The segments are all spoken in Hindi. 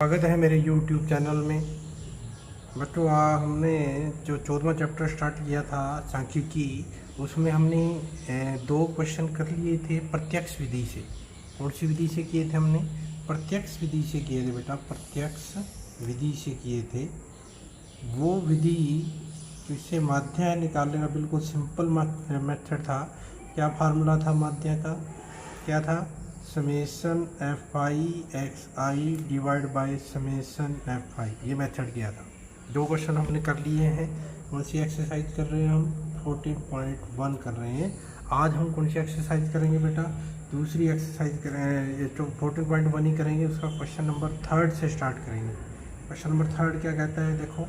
स्वागत है मेरे YouTube चैनल में। बच्चों हमने जो 14वां चैप्टर स्टार्ट किया था सांख्यिकी, उसमें हमने दो क्वेश्चन कर लिए थे प्रत्यक्ष विधि से। कौन सी विधि से किए थे हमने? प्रत्यक्ष विधि से किए थे बेटा, प्रत्यक्ष विधि से किए थे। वो विधि जिससे माध्य निकालने का बिल्कुल सिंपल मेथड था। क्या फार्मूला था माध्य का? क्या था? Summation F I x I divide by summation F आई। ये मेथड किया था। दो क्वेश्चन हमने कर लिए हैं। कौन सी एक्सरसाइज कर रहे हैं हम? 14.1 कर रहे हैं। आज हम कौन सी एक्सरसाइज करेंगे बेटा? दूसरी एक्सरसाइज करें, जो 14.1 ही करेंगे। उसका क्वेश्चन नंबर 3 से स्टार्ट करेंगे। क्वेश्चन नंबर 3 क्या कहता है? देखो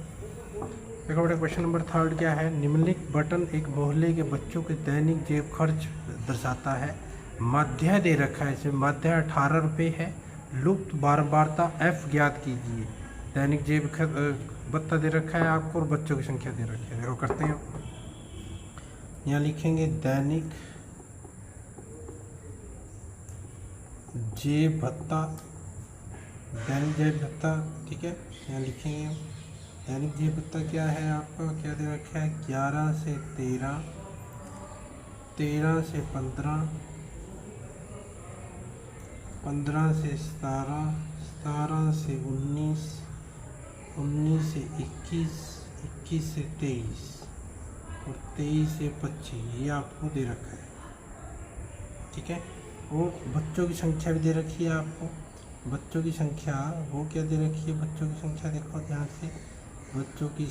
बेटा, क्वेश्चन नंबर 3 क्या है? निम्नलिखित बटन एक मोहल्ले के बच्चों के दैनिक जेब खर्च दर्शाता है। मध्य दे रखा है, इसमें मध्य 18 रुपये है। लुप्त बारंबारता f ज्ञात कीजिए। दैनिक जेब भत्ता दे रखा है आपको और बच्चों की संख्या दे रखी है। देखो करते हैं, यहाँ लिखेंगे दैनिक जेब भत्ता, दैनिक जेब भत्ता, ठीक है। यहाँ लिखेंगे दैनिक जेब भत्ता क्या है आपका, क्या दे रखा है? 11 से 13, 13 से 15, 15 से 17, 17 से 19, 19 से 21, 21 से 23 और 23 से 25। ये आपको दे रखा है, ठीक है। और बच्चों की संख्या भी दे रखी है आपको। बच्चों की संख्या वो क्या दे रखी है? बच्चों की संख्या देखो ध्यान से। बच्चों की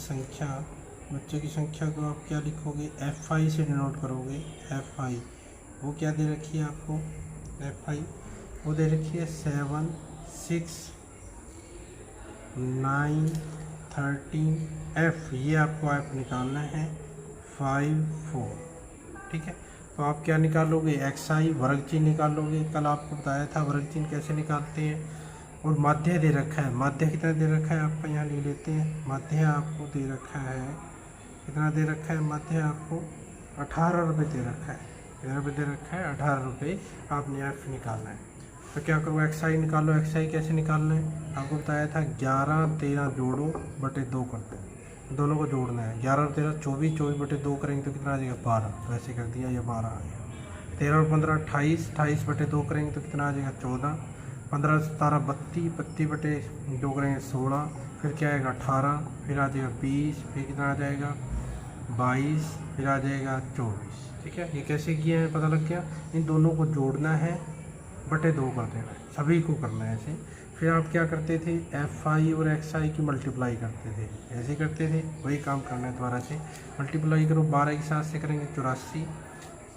संख्या को आप क्या लिखोगे? एफ आई से डिनोट करोगे। एफ आई वो क्या दे रखी है आपको? एफ आई वो दे रखी है 7, 6, 9, 13। एफ ये आपको एफ निकालना है 5, 4, ठीक है। तो आप क्या निकालोगे? एक्स आई वर्ग चिन्ह निकालोगे। कल आपको बताया था वर्ग चिन्ह कैसे निकालते हैं। और माध्य दे रखा है। माध्य कितना दे रखा है आपको? यहाँ लिख लेते हैं। माध्य आपको दे रखा है, कितना दे रखा है? माध्य आपको 18 रुपये दे रखा है। कितना रुपये दे रखा है? 18 रुपये। आपने एफ निकालना है। तो क्या करो? एक्स आई निकालो। एक्स आई कैसे निकालना है? आपको बताया था 11, 13 जोड़ो बटे 2 कर दो। दोनों को जोड़ना है। 11 और 13 24, 24 बटे 2 करेंगे तो कितना आ जाएगा? 12। तो ऐसे कर दिया, ये 12 आ गया। 13 और 15 28, 28 बटे 2 करेंगे तो कितना आ जाएगा? 14। 15 17 32, 32 बटे 2 करेंगे 16। फिर क्या आएगा? 18। फिर आ जाएगा 20। फिर कितना आ जाएगा? 22। फिर आ जाएगा 24, ठीक है। ये कैसे किया है पता लग गया। इन दोनों को जोड़ना है, बटे 2 कर देना है, सभी को करना है ऐसे। फिर आप क्या करते थे? एफ आई और एक्स आई की मल्टीप्लाई करते थे, ऐसे करते थे। वही काम करना है दोबारा से। मल्टीप्लाई करो 12 के साथ से करेंगे 84,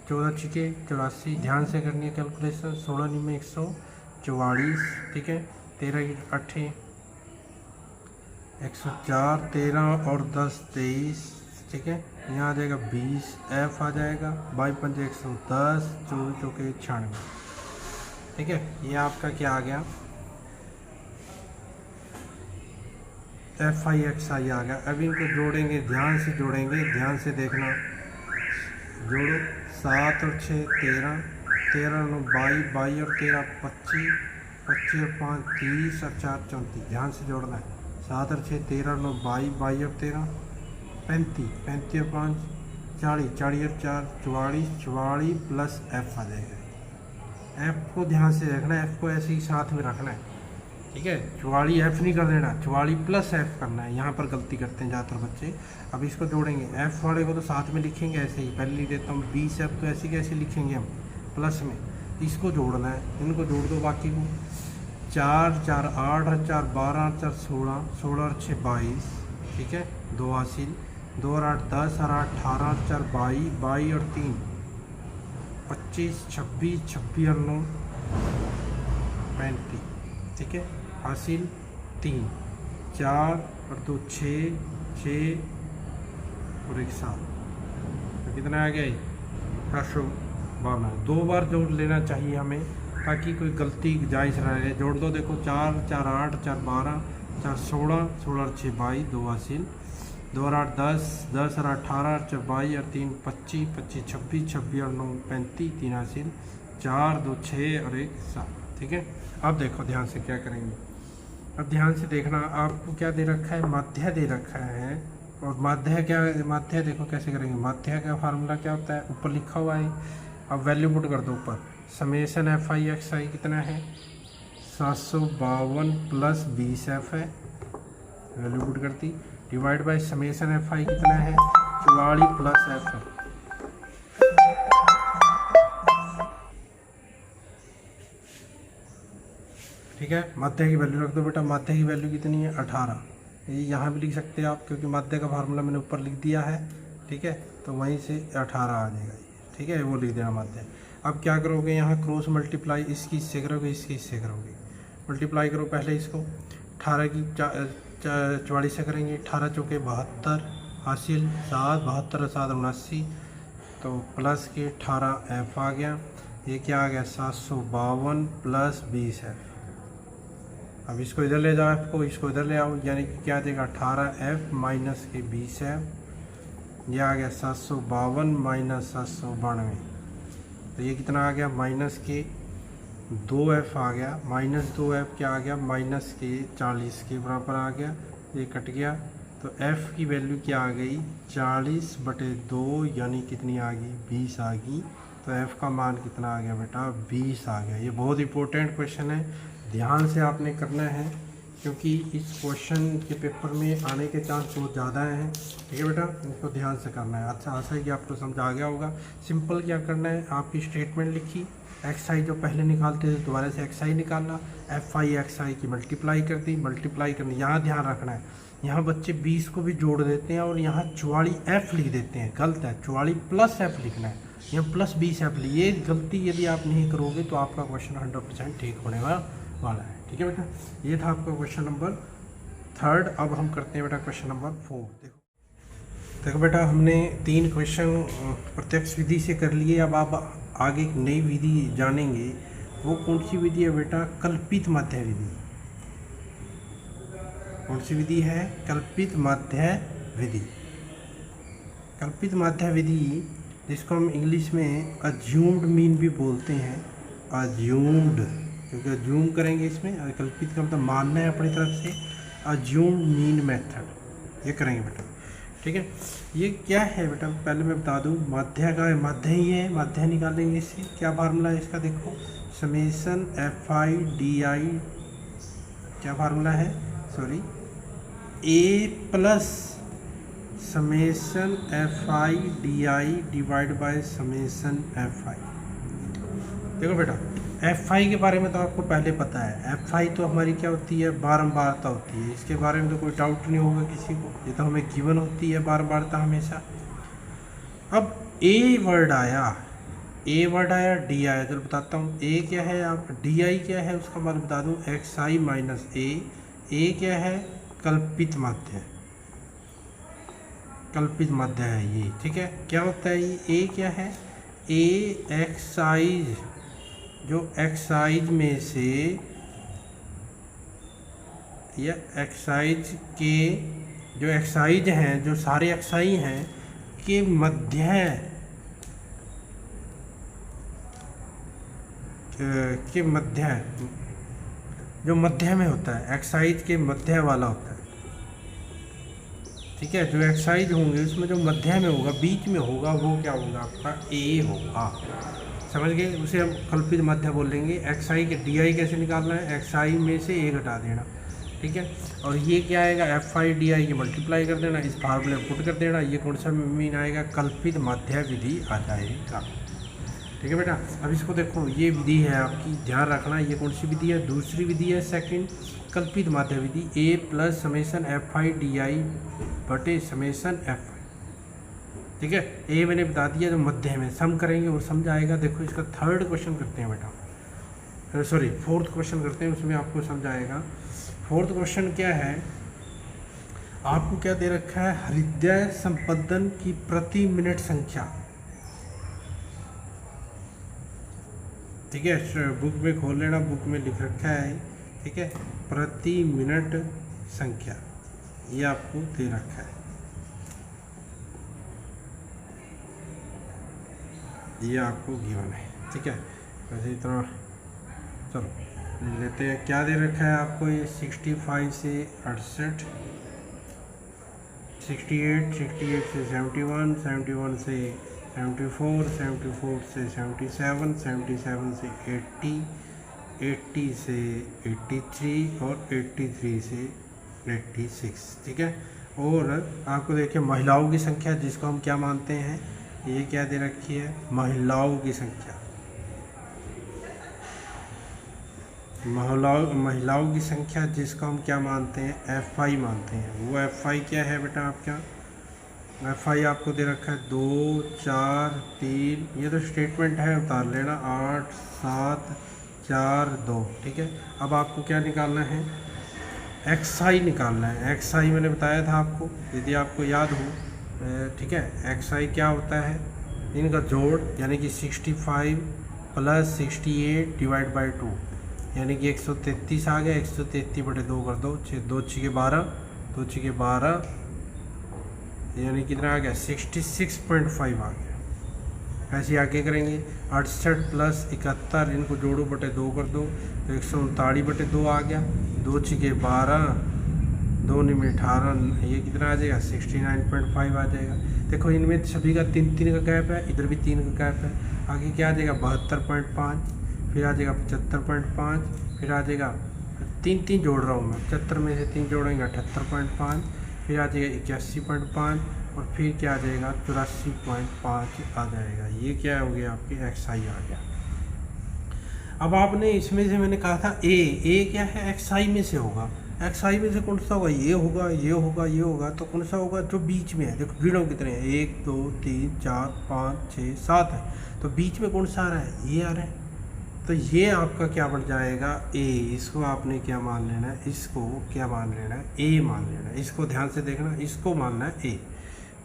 14 छिके 84। ध्यान से करनी है कैलकुलेशन। 16 में 144, ठीक है। 13 8 104, 13 और 10 23, ठीक है। यहाँ आ जाएगा 20। एफ आ जाएगा 22 पंजे 110, 24 चौके 96, ठीक है। ये आपका क्या आ गया? एफ आई एक्स आई आ गया। अब इनको जोड़ेंगे, ध्यान से जोड़ेंगे, ध्यान से देखना। जोड़ो 7 और 6 13, 13 9 22, 22 और 13 25, 25 और 5 30 और 4 34। ध्यान से जोड़ना है। 7 और 6 13 9 22, 22 और 13 35, 35 और 5 40, 40 और 4 44, 44 प्लस एफ आ जाएगा। एफ को ध्यान से रखना है। एफ को ऐसे ही साथ में रखना है, ठीक है। 44 एफ नहीं कर देना, 44 प्लस एफ करना है। यहाँ पर गलती करते हैं ज़्यादातर बच्चे। अब इसको जोड़ेंगे। एफ वाले को तो साथ में लिखेंगे ऐसे ही, पहले लिख देता हूँ 20 एफ, तो ऐसे कैसे लिखेंगे हम? प्लस में। इसको जोड़ना है, इनको जोड़ दो बाकी को। 4 4 8 और 4 12 और 4 16, 16 और 6 22, ठीक है। 2 हासिल, 2 और 8 10 और 8 18 और 4 22, 22 और 3 25, 26, 26 और 9 35, ठीक है। हासिल 3, 4 और 2 6, 6 और 1 7, तो कितना आ गया? 852। 2 बार जोड़ लेना चाहिए हमें, ताकि कोई गलती जायज़ रहे। जोड़ दो, देखो 4 4 8 4 12 4 16, 16 और 6 22, 2 हासिल, 2 और 8 10, 10 और 18 और 4 22 और 3 25, 25 26, 26 और 9 35, 3 हासिल, 4 2 6 और 1 7, ठीक है। अब देखो ध्यान से क्या करेंगे। अब ध्यान से देखना, आपको क्या दे रखा है, माध्य दे रखा है। और माध्य क्या, माध्य देखो कैसे करेंगे, माध्य का फार्मूला क्या होता है, ऊपर लिखा हुआ है। अब वैल्यू पुट कर दो ऊपर, समेशन एफ आई एक्स आई कितना है 752 प्लस 20 एफ है, वैल्यू पुट करती, डिवाइड बाय समेशन एफ आई कितना है 44 प्लस एफ है। ठीक है, माध्य की वैल्यू रख दो बेटा, माध्य की वैल्यू कितनी है 18। ये यहाँ भी लिख सकते हैं आप, क्योंकि माध्य का फार्मूला मैंने ऊपर लिख दिया है। ठीक है, तो वहीं से 18 आ जाएगा ये। ठीक है, वो लिख देना माध्य। अब क्या करोगे, यहाँ क्रॉस मल्टीप्लाई इसकी इससे करोगे, इसकी इससे करोगे, मल्टीप्लाई करो पहले इसको, 18 की 44 से करेंगे, 18 चौके 72, हासिल 7, 72 7 79, तो प्लस के 18 एफ आ गया। ये क्या आ गया 752 प्लस 20 एफ। अब इसको इधर ले जाओ, एफ को इसको इधर ले आओ, यानी कि क्या देगा 18 एफ माइनस के 20 एफ। ये आ गया 752 माइनस 792, तो ये कितना आ गया माइनस के 2 एफ आ गया, माइनस 2 एफ क्या आ गया माइनस के 40 के बराबर आ गया। ये कट गया, तो एफ की वैल्यू क्या आ गई 40/2, यानी कितनी आ गई 20 आ गई। तो एफ का मान कितना आ गया बेटा 20 आ गया। ये बहुत इंपॉर्टेंट क्वेश्चन है, ध्यान से आपने करना है, क्योंकि इस क्वेश्चन के पेपर में आने के चांस बहुत ज़्यादा हैं। ठीक है बेटा, इसको ध्यान से करना है। अच्छा, आशा है कि आपको समझ आ गया होगा। सिंपल क्या करना है, आपकी स्टेटमेंट लिखी, एक्स आई जो पहले निकालते थे दोबारा से एक्स आई निकालना, एफ आई एक्स आई की मल्टीप्लाई कर दी, मल्टीप्लाई करनी। यहाँ ध्यान रखना है, यहाँ बच्चे 20 को भी जोड़ देते हैं और यहाँ 44 एफ लिख देते हैं, गलत है, 44 प्लस एफ लिखना है, यहाँ प्लस 20 एफ। ये गलती यदि आप नहीं करोगे तो आपका क्वेश्चन 100% ठीक होने वाला है। ठीक है बेटा, ये था आपका क्वेश्चन नंबर 3। अब हम करते हैं बेटा क्वेश्चन नंबर 4। देखो बेटा, हमने 3 क्वेश्चन प्रत्यक्ष विधि से कर लिए। अब आप आगे एक नई विधि जानेंगे, वो कौन सी विधि है बेटा, कल्पित माध्य विधि। कौन सी विधि है, कल्पित माध्य विधि। कल्पित माध्य विधि जिसको हम इंग्लिश में अज्यूम्ड मीन भी बोलते हैं, अज्यूम्ड, क्योंकि अज्यूम करेंगे इसमें, कल्पित का मतलब मानना है अपनी तरफ से, अज्यूम्ड मीन मेथड ये करेंगे बेटा। ठीक है, ये क्या है बेटा, पहले मैं बता दूं, माध्य का माध्य ही है, माध्य निकालेंगे इससे। क्या फार्मूला है इसका, देखो, समेशन एफ आई डी आई, क्या फार्मूला है, sorry, A plus summation F I D I divide by summation F आई। देखो बेटा, एफ आई के बारे में तो आपको पहले पता है, एफ आई तो हमारी क्या होती है, बारंबारता होती है, इसके बारे में तो कोई डाउट नहीं होगा किसी को, ये तो हमें गिवन होती है बारंबारता हमेशा। अब ए वर्ड आया, ए वर्ड आया, डी आया, चलो बताता हूँ। ए क्या है, आप डी आई क्या है उसका बारे बता दूँ, एक्स आई माइनस ए क्या है, कल्पित माध्य, कल्पित माध्य है ये। ठीक है, क्या होता है ये, ए क्या है, ए एक्साइज, जो एक्साइज में से या एक्साइज के, जो एक्साइज हैं, जो सारे एक्साई हैं के मध्य के मध्य, जो मध्य में होता है, एक्साइज के मध्य वाला होता है। ठीक है, जो एक्साइज होंगे उसमें जो मध्य में होगा, बीच में होगा, वो क्या होगा आपका ए होगा। समझ गए, उसे हम कल्पित माध्य बोलेंगे। एक्स आई के डी आई कैसे निकालना है, एक्स आई में से ए घटा देना। ठीक है, और ये क्या आएगा, एफ आई डी आई की मल्टीप्लाई कर देना, इस फार्मूले में पुट कर देना, ये कौन सा मीन आएगा, कल्पित माध्य विधि आ जाएगा। ठीक है बेटा, अब इसको देखो, ये विधि है आपकी, ध्यान रखना, ये कौन सी विधि है, दूसरी विधि है, सेकंड, कल्पित माध्य विधि। A plus summation F I D I बटे समेशन एफ आई। ठीक है, ए मैंने बता दिया, जो मध्य में सम करेंगे और समझ आएगा। देखो, इसका 3rd क्वेश्चन करते हैं बेटा, सॉरी 4th क्वेश्चन करते हैं, उसमें आपको समझ आएगा। 4th क्वेश्चन क्या है, आपको क्या दे रखा है, हृदय संपदन की प्रति मिनट संख्या। ठीक है, बुक में खोल लेना, बुक में लिख रखा है। ठीक है, प्रति मिनट संख्या ये आपको दे रखा है, ये आपको गिवन है। ठीक है, वैसे इतना, चलो लेते हैं। क्या दे रखा है आपको ये 65 से 68, 68, 68 से 71, 71 से 74, 74 से 77, 77 से 80, 80 से 83 और 83 से 86। ठीक है। और आपको देखिए महिलाओं की संख्या जिसको हम क्या मानते हैं, ये क्या दे रखी है, महिलाओं की संख्या। महिलाओं की संख्या जिसको हम क्या मानते हैं, FI मानते हैं। वो FI क्या है बेटा आपका, FI आपको दे रखा है 2, 4, 3, ये तो स्टेटमेंट है, उतार लेना, 8, 7, 4, 2। ठीक है। अब आपको क्या निकालना है, XI निकालना है। XI मैंने बताया था आपको, यदि आपको याद हो। ठीक है। XI क्या होता है, इनका जोड़, यानी कि 65 + 68 ÷ 2, यानी कि 133 आ गया। 133 बटे 2 कर दो, 2 6 12, 2 6 12, यानी कितना आ गया, 66.5 आ गया। ऐसे आगे करेंगे। 68 + 71, इनको जोड़ो बटे 2 कर दो, तो 139 बटे 2 आ गया। 2 6 12, 2 9 18, ये कितना आ जाएगा, 69.5 आ जाएगा। देखो इनमें सभी का 3 3 का गैप है, इधर भी 3 का गैप है। आगे क्या आ जाएगा, 72.5, फिर आ जाएगा 75.5, फिर आ जाएगा 3 3 जोड़ रहा हूँ मैं, 75 में से 3 जोड़ेंगे 78.5, फिर आ जाएगा 81.5, और फिर क्या आ जाएगा 84.5 आ जाएगा। ये क्या हो गया, आपके XI आ गया। अब आपने इसमें से मैंने कहा था ए क्या है, XI में से होगा। XI में से कौन सा होगा, ये होगा, ये होगा, ये होगा, तो कौन सा होगा, जो बीच में है। देखो गिनो कितने हैं, 1 2 3 4 5 6 7 है, तो बीच में कौन सा आ रहा है, ये आ रहा है। तो ये आपका क्या बन जाएगा, ए। इसको आपने क्या मान लेना है, इसको क्या मान लेना है, ए मान लेना है। इसको ध्यान से देखना, इसको मानना है ए।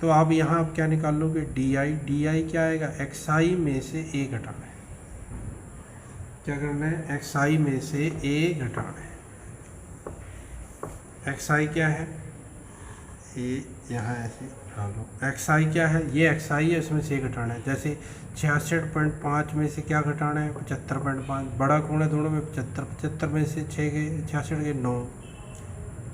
तो आप यहाँ आप क्या निकाल लोगे, DI क्या आएगा, XI में से ए घटाना है। क्या करना है, XI में से ए घटाना है। XI क्या है, ए यहाँ ऐसे डाल लो। XI क्या है, ये XI है, इसमें से घटाना है। जैसे 66.5 में से क्या घटाना है, 75.5। बड़ा कौन है दोनों में, 75। 75 में से 6 गए, 66 गए 9,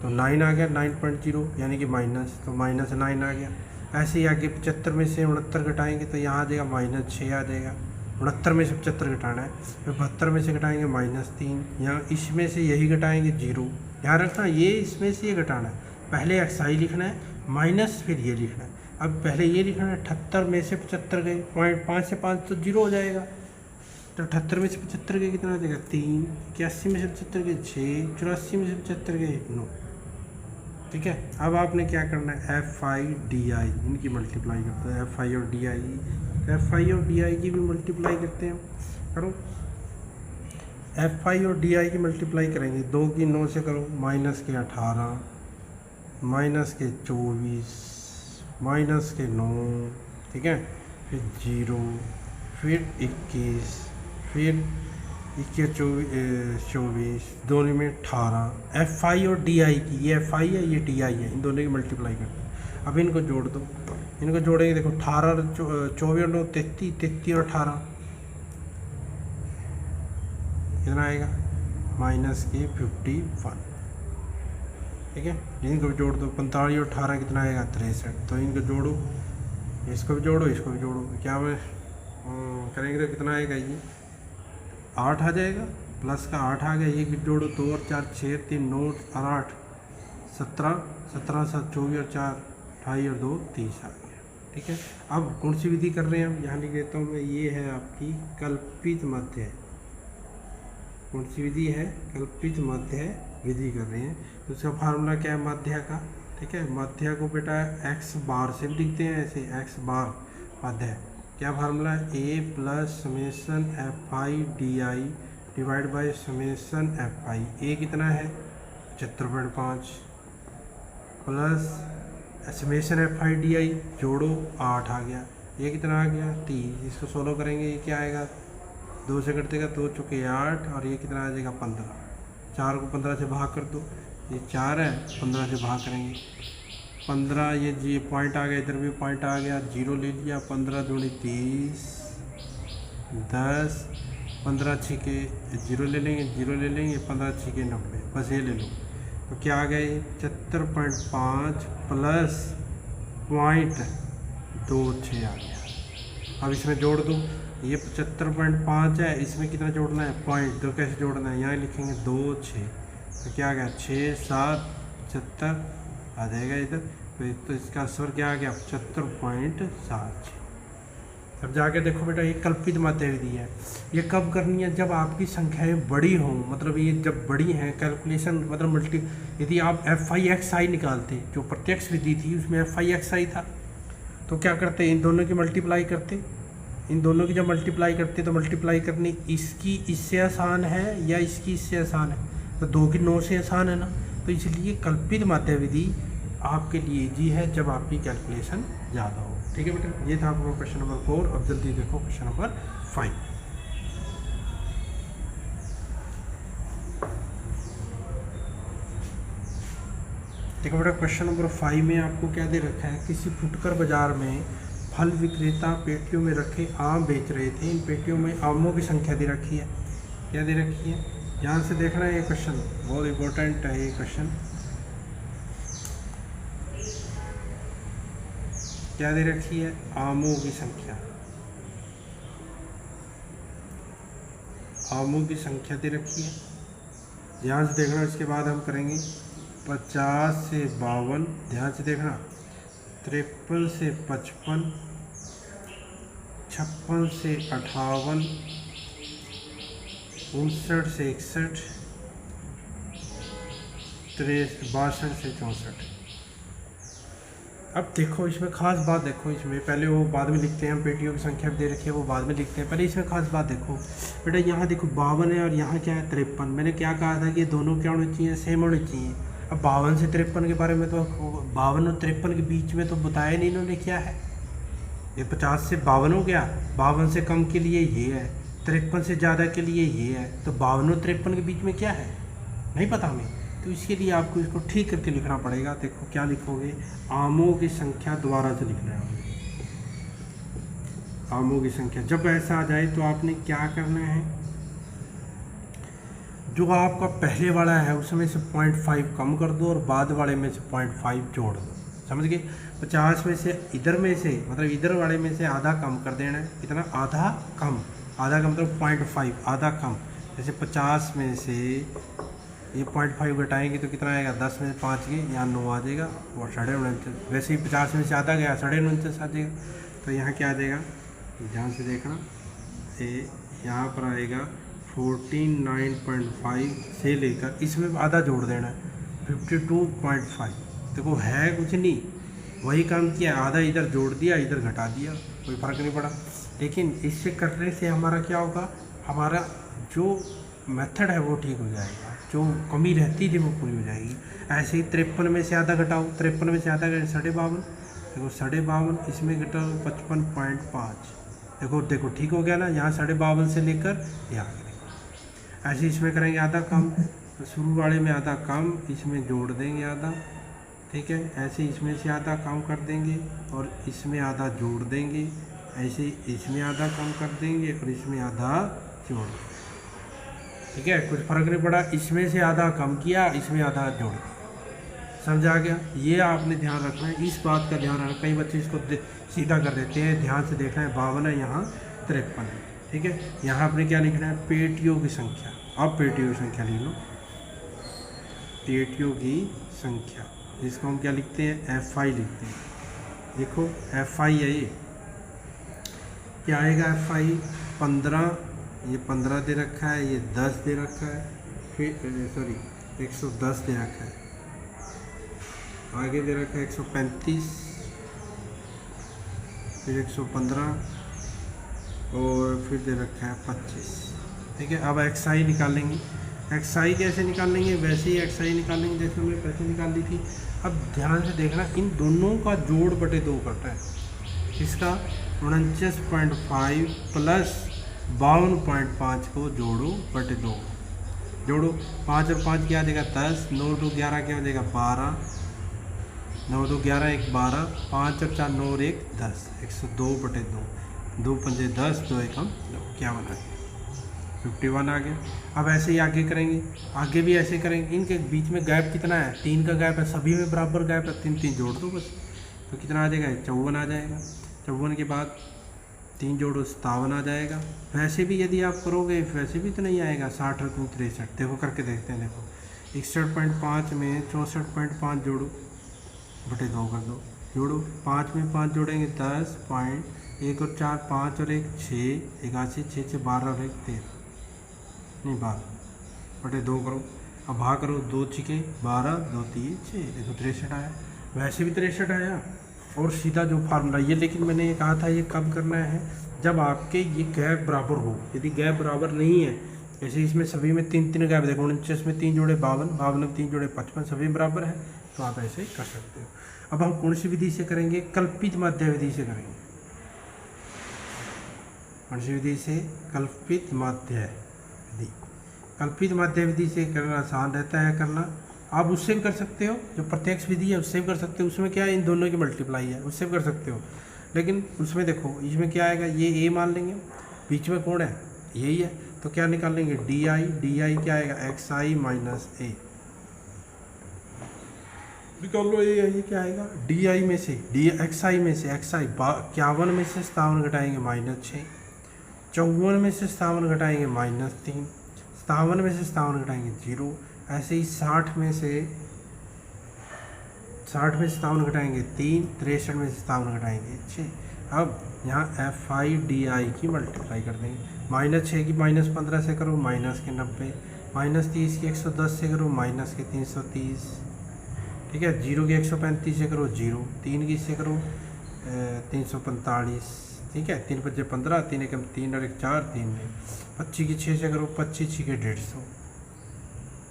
तो 9 आ गया, 9.0, यानी कि माइनस, तो -9 आ गया। ऐसे ही आगे 75 में से 69 घटाएंगे, तो यहाँ आ जाएगा -6 आ जाएगा। 69 में से 75 घटाना है, फिर 72 में से घटाएंगे -3, यहाँ इसमें से यही घटाएंगे 0। ध्यान रखना, ये इसमें से ये घटाना है, पहले XI लिखना है माइनस, फिर ये लिखना है। अब पहले ये लिखना है, 78 में से 75 गए, 5 से 5 तो 0 हो जाएगा। तो 78 में से 75 गए कितना हो जाएगा, 3। 81 में से 75 गए 6, 84 में से 75 गए 9। ठीक है। अब आपने क्या करना है, FI DI इनकी मल्टीप्लाई करते हैं, FI और DI की भी मल्टीप्लाई करते हैं, करो। FI और DI की मल्टीप्लाई करेंगे, 2 की 9 से करो, -18, -24, -9, ठीक है, फिर 0, फिर 21, फिर 21 24, दोनों में 18। FI और DI की, ये FI है, ये DI है, इन दोनों की मल्टीप्लाई करते हैं। अब इनको जोड़ दो, इनको जोड़ेंगे, देखो 18 और 24 और 9 33, 33 और 18 कितना आएगा, -51। ठीक है। इनको भी जोड़ दो, 45 और 18 कितना आएगा, 63। तो इनको जोड़ो, इसको भी जोड़ो, इसको भी जोड़ो, क्या मैं करेंगे तो कितना आएगा, ये 8 आ जाएगा, प्लस का 8 आ गया। ये भी जोड़ो, 2 और 4 6, 3 9 और 8 17, 17 7 24 और 4 28 और 2 30 आ गया। ठीक है। अब कौन सी विधि कर रहे हैं हम, यहाँ लिख देता हूँ मैं, ये है आपकी कल्पित मध्य। कौन सी विधि है, कल्पित मध्य विधि कर रहे हैं। तो उसका फार्मूला क्या है, मध्य का। ठीक है। मध्य को बेटा x बार से भी लिखते हैं, ऐसे x बार मध्य। क्या फार्मूला है, A + summation FI DI / summation FI। A कितना है, 75.5, प्लस समेसन FI DI, जोड़ो 8 आ गया। ये कितना आ गया, 30। इसको 16 करेंगे, ये क्या आएगा, 2 से कटेगा, 2 चुके 8, और ये कितना आ जाएगा 15। 4 को 15 से भाग कर दो, ये 4 है, 15 से भाग करेंगे 15, ये जी पॉइंट आ गया, इधर भी पॉइंट आ गया, 0 ले लिया। 15 दूनी 30, 10, 15 छिके 0 ले लेंगे, 0 ले लेंगे, 15 छिके 90, बस ये ले लो। तो क्या आ गए 75.5 प्लस 0.26 आ गया। अब इसमें जोड़ दो, ये 75.5 है, इसमें कितना जोड़ना है पॉइंट, तो कैसे जोड़ना है, यहाँ लिखेंगे 2 6, तो क्या आ गया 6 7 75 आ जाएगा इधर। तो इसका स्वर क्या आ गया 75.76। अब जाके देखो बेटा ये कल्पित मात्रा विधि है। ये कब करनी है, जब आपकी संख्याएं बड़ी हों, मतलब ये जब बड़ी हैं कैलकुलेशन मतलब मल्टी, यदि आप FI/XI निकालते, जो प्रत्यक्ष विधि थी उसमें FI/XI था, तो क्या करते इन दोनों की मल्टीप्लाई करते, इन दोनों की जब मल्टीप्लाई करते तो मल्टीप्लाई करनी इसकी इससे आसान है या इसकी इससे आसान है, तो 2 की 9 से आसान है ना। तो इसलिए कल्पित मात्रा विधि आपके लिए ईजी है जब आपकी कैलकुलेशन ज़्यादा हो। ठीक है बेटा, ये था आपका क्वेश्चन नंबर 4। अब जल्दी देखो क्वेश्चन नंबर 5। देखो बेटा क्वेश्चन नंबर 5 में आपको क्या दे रखा है, किसी फुटकर बाजार में फल विक्रेता पेटियों में रखे आम बेच रहे थे। इन पेटियों में आमों की संख्या दे रखी है, क्या दे रखी है, ध्यान से देखना है, ये क्वेश्चन बहुत इंपॉर्टेंट है। ये क्वेश्चन क्या दे रखी है, आमों की संख्या, आमों की संख्या दे रखी है, ध्यान से देखना। इसके बाद हम करेंगे 50 से 52, ध्यान से देखना, 53 से 55, 56 से 58, 59 से 61, 62 से 64। अब देखो इसमें खास बात देखो, इसमें पहले वो बाद में लिखते हैं, हम पेटियों की संख्या भी दे रखी है वो बाद में लिखते हैं, पहले इसमें खास बात देखो बेटा, यहाँ देखो 52 है और यहाँ क्या है 53। मैंने क्या कहा था कि ये दोनों क्या होने चाहिए, सेम होने चाहिए। अब 52 से 53 के बारे में तो 52 और 53 के बीच में तो बताया नहीं इन्होंने क्या है, ये 50 से 52 हो गया, 52 से कम के लिए ये है, 53 से ज़्यादा के लिए ये है, तो 52 और 53 के बीच में क्या है नहीं पता हमें, तो इसके लिए आपको इसको ठीक करके लिखना पड़ेगा। देखो क्या लिखोगे, आमों की संख्या दोबारा से लिखना है, आमों की संख्या। जब ऐसा आ जाए तो आपने क्या करना है, जो आपका पहले वाला है उसमें से 0.5 कम कर दो और बाद वाले में से 0.5 जोड़ दो, समझ गए। 50 में से इधर में से मतलब इधर वाले में से आधा कम कर देना है, इतना आधा कम, आधा कम मतलब 0.5 आधा कम। जैसे 50 में से ये 0.5 घटाएंगे तो कितना आएगा, 10 में 5 गए, यहाँ 9 आ जाएगा और 49.5। वैसे ही 50 में से आधा गया 49.5 आ जाएगा, तो यहाँ क्या आ जाएगा, ध्यान से देखना, ये यहाँ पर आएगा 49.5 से लेकर इसमें आधा जोड़ देना है 52.5। देखो है कुछ नहीं, वही काम किया, आधा इधर जोड़ दिया इधर घटा दिया, कोई फ़र्क नहीं पड़ा। लेकिन इससे करने से हमारा क्या होगा, हमारा जो मेथड है वो ठीक हो जाएगा, जो कमी रहती थी वो पूरी हो जाएगी। ऐसे ही 53 में से आधा घटाओ, 53 में से आधा घटाओ 52, देखो 52, इसमें घटाओ 55.5, देखो ठीक हो गया ना, यहाँ 52 से लेकर यहाँ देखो। ऐसे इसमें करेंगे आधा कम, तो शुरू वाले में आधा कम, इसमें जोड़ देंगे आधा, ठीक है। ऐसे इसमें से आधा कम कर देंगे और इसमें आधा जोड़ देंगे, ऐसे इसमें आधा कम कर देंगे और इसमें आधा जोड़, ठीक है, कुछ फर्क नहीं पड़ा। इसमें से आधा कम किया, इसमें आधा जोड़, समझा गया। ये आपने ध्यान रखना है, इस बात का ध्यान रखना। कई बच्चे इसको सीधा कर देते हैं, ध्यान से देखना है। 52 है, यहाँ 53 है, ठीक है। यहाँ आपने क्या लिखना है, पेटियों की संख्या। अब पेटियों की संख्या लिख लो, पेटियों की संख्या, जिसको हम क्या लिखते हैं, FI लिखते हैं। देखो FI है, ये क्या आएगा, FI 15, ये 15 दे रखा है, ये 10 दे रखा है, फिर सॉरी 110 दे रखा है, आगे दे रखा है 135, फिर 115 और फिर दे रखा है 25, ठीक है। अब XI निकालेंगे, XI कैसे निकालेंगे, वैसे ही XI निकालेंगे जैसे हमने पैसे निकाल ली थी। अब ध्यान से देखना, इन दोनों का जोड़ बटे 2 करता है, इसका 49.5 प्लस 52.5 को जोड़ो बटे 2, जोड़ो 5 और 5 क्या देगा 10, 9 2 11 क्या देगा 12, 9 2 11 1 12, 5 और 4 9 और 1 10, 102 बटे 2, 2 पंजे 10, 2 1 9, क्या बना है 51 आ गया। अब ऐसे ही आगे करेंगे, आगे भी ऐसे करेंगे। इनके बीच में गैप कितना है, 3 का गैप है, सभी में बराबर गैप है, 3 3 जोड़ दो बस, तो कितना आ जाएगा, 54 आ जाएगा। 54 के बाद 3 जोड़ो 57 आ जाएगा। वैसे भी यदि आप करोगे वैसे भी तो नहीं आएगा, 60 और 63, देखो करके देखते हैं। देखो 61.5 में 64.5 जोड़ो, बटे 2 कर दो, जोड़ो 5 में 5 जोड़ेंगे 10 पॉइंट, 1 और 4 5 और 1 6, 81 6 से 12 और 1 13, नहीं 12, बटे 2 करो। अब भाग करो, 2 छिके 12, 2 3 6, देखो 63 आया। वैसे भी 63 आया। और सीधा जो फार्मूला ये, लेकिन मैंने ये कहा था ये कब करना है, जब आपके ये गैप बराबर हो। यदि गैप बराबर नहीं है, जैसे इसमें सभी में 3 3 गैप, देखो 49 में 3 जोड़े 52, 52 में 3 जोड़े 55, सभी बराबर है, तो आप ऐसे कर सकते हो। अब हम कौन सी विधि से करेंगे, कल्पित माध्य विधि से करेंगे। कौन सी विधि से, कल्पित माध्य विधि। कल्पित माध्य विधि से करना आसान रहता है करना। आप उससे भी कर सकते हो, जो प्रत्यक्ष विधि है उससे भी कर सकते हो। उसमें क्या है, इन दोनों की मल्टीप्लाई है, उससे भी कर सकते हो। लेकिन उसमें देखो, इसमें क्या आएगा, ये ए मान लेंगे, बीच में कौन है, यही है, तो क्या निकाल लेंगे, डी आई क्या आएगा, एक्स आई माइनस ए, निकाल लो। ये क्या आएगा, डी आई में से डी एक्स आई में से एक्स आई 51 में से 57 घटाएंगे -6, 54 में से 57 घटाएंगे -3, 57 में से 57 घटाएंगे 0। ऐसे ही 60 में से 57 घटाएंगे 3, 63 में से 57 घटाएंगे 6। अब यहाँ एफ आई डी आई की मल्टीप्लाई कर देंगे, -6 की -15 से करो -90, -30 की 110 से करो -330, ठीक है। 0 की 135 से करो 0, 3 की से करो 345, ठीक है। 3 5 15, 3 1 3 और 1 4, 3 में 25 की 6 से करो 25 6 के 150,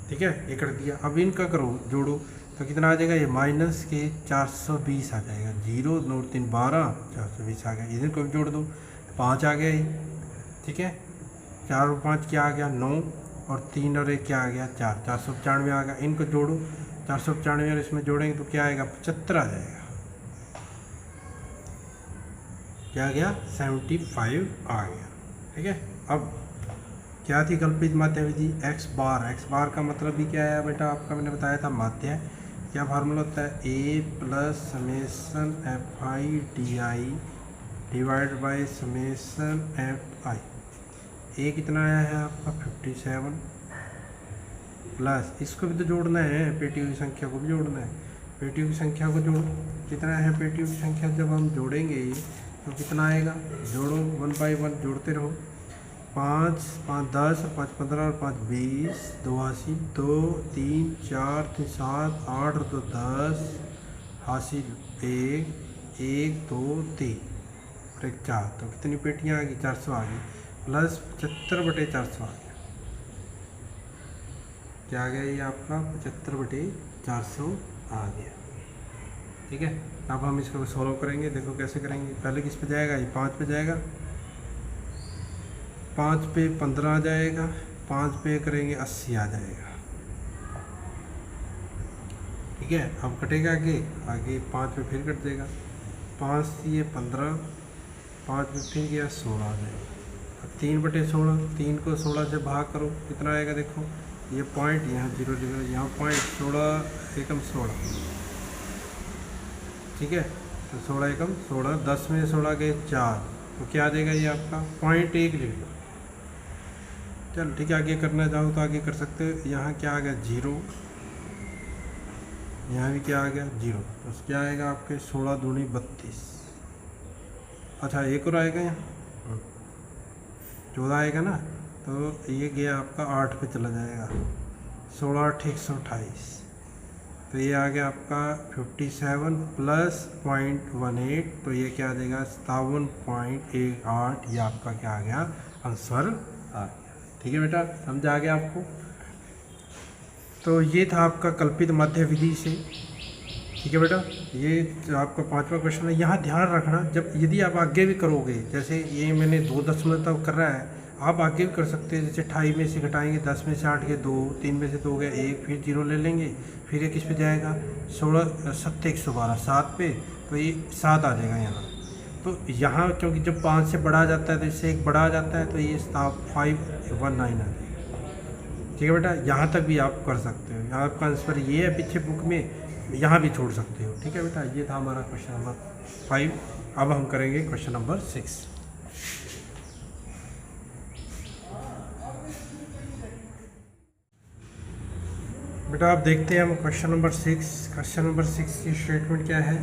ठीक है। ये कर दिया। अब इनका करो जोड़ो, तो कितना आ जाएगा, ये माइनस के 420 आ जाएगा। 0 9 3 12, 420 आ गया। इधर को भी जोड़ दो, 5 आ गया ये, ठीक है। 4 और 5 क्या आ गया, 9, और 3 और 1 क्या आ गया, 4, 495 आ गया। इनको जोड़ो, 495 और इसमें जोड़ेंगे तो क्या आएगा, 75 आ जाएगा। क्या आ गया, 75 आ गया, ठीक है। अब क्या थी कल्पित माध्य विधि, एक्स बार का मतलब भी क्या है बेटा, आपका मैंने बताया था माध्य। क्या फार्मूला होता है, A plus summation F I D I divide by summation F I. A कितना आया है आपका 57, प्लस इसको भी तो जोड़ना है, पेटियों की संख्या को भी जोड़ना है। पेटियों की संख्या को जोड़ो, कितना है पेटियों की संख्या, जब हम जोड़ेंगे तो कितना आएगा, जोड़ो 1 बाई 1 जोड़ते रहो। 5 5 10 और 5 15 और 5 20, 2 हासिल, 2 3 4 3 7 8 और 2 10, हासिल 1 1 2 3 और 1 4, तो कितनी पेटियाँ आ गई, 400 आ गई, प्लस 75/400 आ गया। क्या आ गया ये आपका 75/400 आ गया, ठीक है। अब हम इसको सॉल्व करेंगे, देखो कैसे करेंगे। पहले किस पे जाएगा, ये 5 पे जाएगा, 5 पे 15 आ जाएगा, 5 पे करेंगे 80 आ जाएगा, ठीक है। अब कटेगा आगे 5 पे फिर कट देगा, 5 से ये 15, 5 पे फिर गया 16 आ जाएगा। अब 3/16, 3 को 16 से भाग करो, कितना आएगा, देखो ये पॉइंट यहाँ 0 0, यहाँ पॉइंट 16 एकम 16, ठीक है। तो 16 एकम 16, 10 में 16 गए 4, तो क्या आ जाएगा ये आपका 0.1 लिख लो। चल ठीक है, आगे करना चाहो तो आगे कर सकते हो। यहाँ क्या आ गया 0, यहाँ भी क्या आ गया 0, तो क्या आएगा आपके 16 दूनी 32। अच्छा एक और आएगा, यहाँ 14 आएगा ना, तो ये गया आपका 8 पे चला जाएगा, 16 8 128, तो ये आ गया आपका 57 प्लस 0.18, तो ये क्या आ जाएगा 57.18, ये आपका क्या आ गया, आंसर आ गया। ठीक है बेटा, समझ आ गया आपको। तो ये था आपका कल्पित माध्य विधि से। ठीक है बेटा, ये आपका 5वां क्वेश्चन है। यहाँ ध्यान रखना, जब यदि आप आगे भी करोगे, जैसे ये मैंने 2.0 कर रहा है, आप आगे भी कर सकते हैं। जैसे 28 में से घटाएंगे, 10 में से 8 के 2, 3 में से 2 गया 1, फिर 0 ले लेंगे, फिर ये किस पे जाएगा 16 7 112 7 पे, तो ये 7 आ जाएगा यहाँ। तो यहाँ क्योंकि जब 5 से बड़ा आ जाता है तो इससे एक बड़ा आ जाता है, तो ये आप 519 आ जाएगा। ठीक है बेटा, यहाँ तक भी आप कर सकते हो। यहाँ आपका आंसर ये है पीछे बुक में, यहाँ भी छोड़ सकते हो। ठीक है बेटा, ये था हमारा क्वेश्चन नंबर 5। अब हम करेंगे क्वेश्चन नंबर 6। बेटा आप देखते हैं हम क्वेश्चन नंबर 6। क्वेश्चन नंबर 6 की स्टेटमेंट क्या है?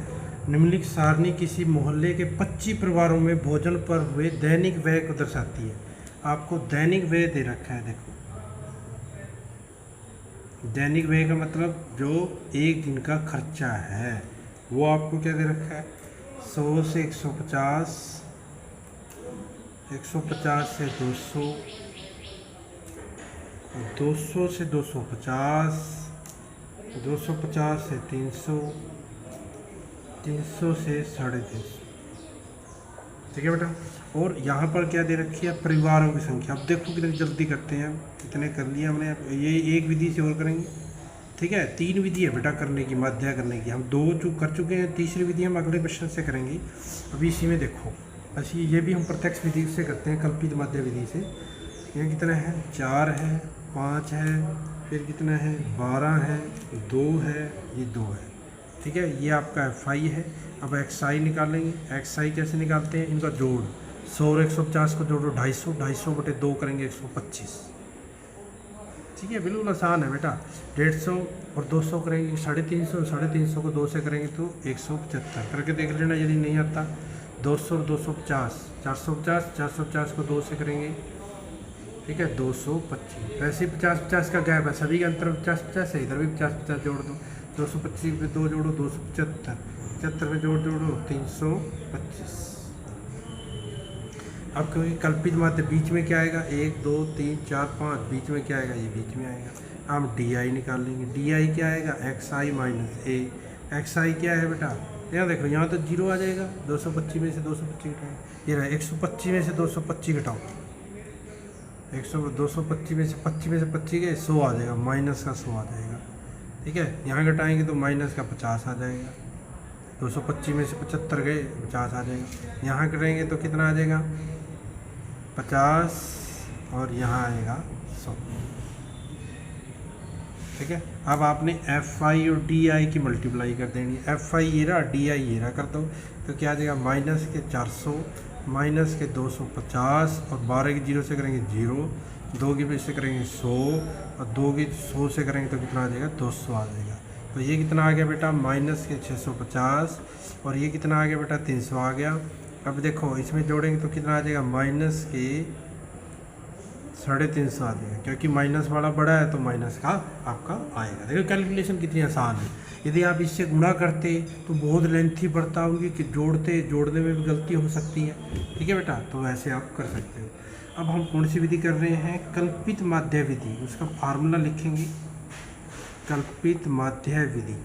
निम्नलिखित सारणी किसी मोहल्ले के 25 परिवारों में भोजन पर हुए दैनिक व्यय को दर्शाती है। आपको दैनिक व्यय दे रखा है। देखो, दैनिक व्यय का मतलब जो एक दिन का खर्चा है वो आपको क्या दे रखा है? 100 से 150, 150 से 200, 200 से 250, 250 से 300, 300 से 350। ठीक है बेटा, और यहाँ पर क्या दे रखी है? परिवारों की संख्या। अब देखो कितनी जल्दी करते हैं, कितने कर लिया हमने। ये एक विधि से और करेंगे। ठीक है, 3 विधि है बेटा करने की, माध्या करने की। हम 2 जो कर चुके हैं, तीसरी विधि हम अगले क्वेश्चन से करेंगे। अभी इसी में देखो, ऐसी ये भी हम प्रत्यक्ष विधि से करते हैं, कल्पित माध्य विधि से। ये कितना है? 4 है, 5 है, फिर कितना है? 12 है, 2 है, ये 2 है। ठीक है, ये आपका FI है। अब XI निकालेंगे। XI कैसे निकालते हैं? इनका जोड़, 100 और 150 को जोड़ो 250, 250 बटे 2 करेंगे 125। ठीक है, बिल्कुल आसान है बेटा। 150 और 200 करेंगे 350, 350 को 2 से करेंगे तो 175 करके देख लेना यदि नहीं आता। 200 और 250, 450, 450 को 2 से करेंगे। ठीक है, 225। वैसे 50-50 का गैप है, सभी के अंतर 50-50 है, इधर भी 50-50 जोड़ दो। 225 में 2 जोड़ो 275, 75 में जोड़ो 325। अब क्योंकि कल्पित माध्य बीच में क्या आएगा? 1 2 3 4 5, बीच में क्या आएगा? ये बीच में आएगा। हम DI निकाल लेंगे। DI क्या आएगा? XI minus A। XI क्या है बेटा? यहाँ देखो, यहाँ तो 0 आ जाएगा। 225 में से 225 घटाओ, ये रहा 125 में से 225 घटाओ, 225 में से 25 गए, 100 आ जाएगा, माइनस का 100 आ जाएगा। ठीक है, यहाँ घटाएंगे तो माइनस का 50 आ जाएगा। 225 में से 75 गए, 50 आ जाएगा। यहाँ करेंगे तो कितना आ जाएगा? 50, और यहाँ आएगा 100। ठीक है, अब आपने FI और DI की मल्टीप्लाई कर देनी। FI ये रहा, DI ये रहा, कर दो तो क्या आ जाएगा? माइनस के 400, माइनस के 250, और 12 के 0 से करेंगे 0, 2 के बीच से करेंगे 100, और 2 के 100 से करेंगे तो कितना आ जाएगा? 200 आ जाएगा। तो ये कितना आ गया बेटा? माइनस के 650, और ये कितना आ गया बेटा? 300 आ गया। अब देखो इसमें जोड़ेंगे तो कितना आ जाएगा? माइनस के 350 आ जाएगा, क्योंकि माइनस वाला बड़ा है तो माइनस का आपका आएगा। देखो कैलकुलेशन कितनी आसान है। यदि आप इससे गुणा करते तो बहुत लेंथी बढ़ता होगी, कि जोड़ने में भी गलती हो सकती है। ठीक है बेटा, तो वैसे आप कर सकते हो। अब हम कौन सी विधि कर रहे हैं? कल्पित माध्य विधि। उसका फार्मूला लिखेंगे, कल्पित माध्य विधि।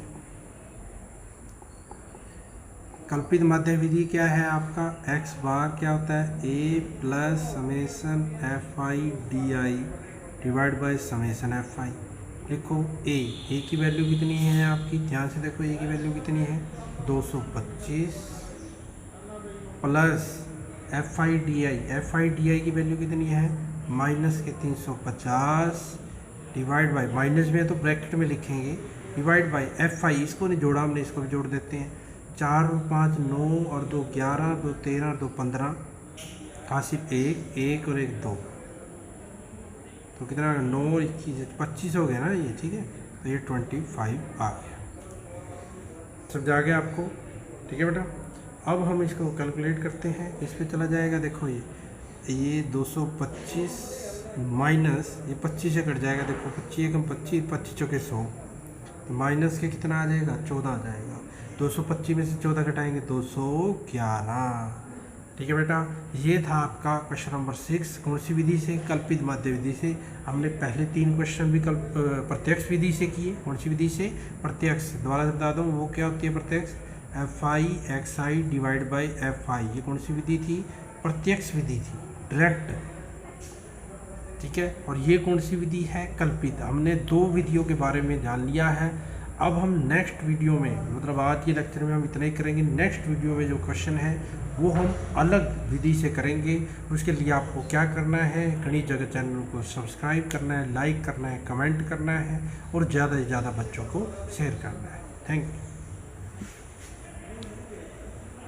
कल्पित माध्य विधि क्या है आपका? x बार क्या होता है? A plus summation FI DI divide by summation FI। देखो A की वैल्यू कितनी है आपकी? ध्यान से देखो, A की वैल्यू कितनी है? 225 प्लस FI DI की वैल्यू कितनी है? माइनस के 350 डिवाइड बाई, माइनस में तो ब्रैकेट में लिखेंगे, डिवाइड बाई FI। इसको नहीं जोड़ा हमने, इसको भी जोड़ देते हैं। 4 और 5 9, और 2 11, 2 13, और 2 15, कहाँ सिर्फ 1 और 1 2, तो कितना? 9 और 21 25 हो गया ना ये। ठीक है, तो ये 25 आ गया। सब जा गया आपको? ठीक है बेटा, अब हम इसको कैलकुलेट करते हैं। इस पर चला जाएगा। देखो ये 225 माइनस ये 25 से कट जाएगा। देखो 25 एकम 25, 25 चौके 100, तो माइनस के कितना आ जाएगा? 14 आ जाएगा। 225 में से 14 घटाएंगे 211। ठीक है बेटा, ये था आपका क्वेश्चन नंबर 6। कौन सी विधि से? कल्पित माध्य विधि से। हमने पहले 3 क्वेश्चन भी प्रत्यक्ष विधि से किए। कौन सी विधि से? प्रत्यक्ष। दोबारा से बता दूँ वो क्या होती है प्रत्यक्ष? FI XI divide by FI। ये कौन सी विधि थी? प्रत्यक्ष विधि थी, डायरेक्ट। ठीक है, और ये कौन सी विधि है? कल्पित। हमने 2 विधियों के बारे में जान लिया है। अब हम नेक्स्ट वीडियो में, मतलब आज के लेक्चर में हम इतना ही करेंगे। नेक्स्ट वीडियो में जो क्वेश्चन है वो हम अलग विधि से करेंगे। उसके लिए आपको क्या करना है, गणित जगत चैनल को सब्सक्राइब करना है, लाइक करना है, कमेंट करना है और ज़्यादा से ज़्यादा बच्चों को शेयर करना है। Thank you.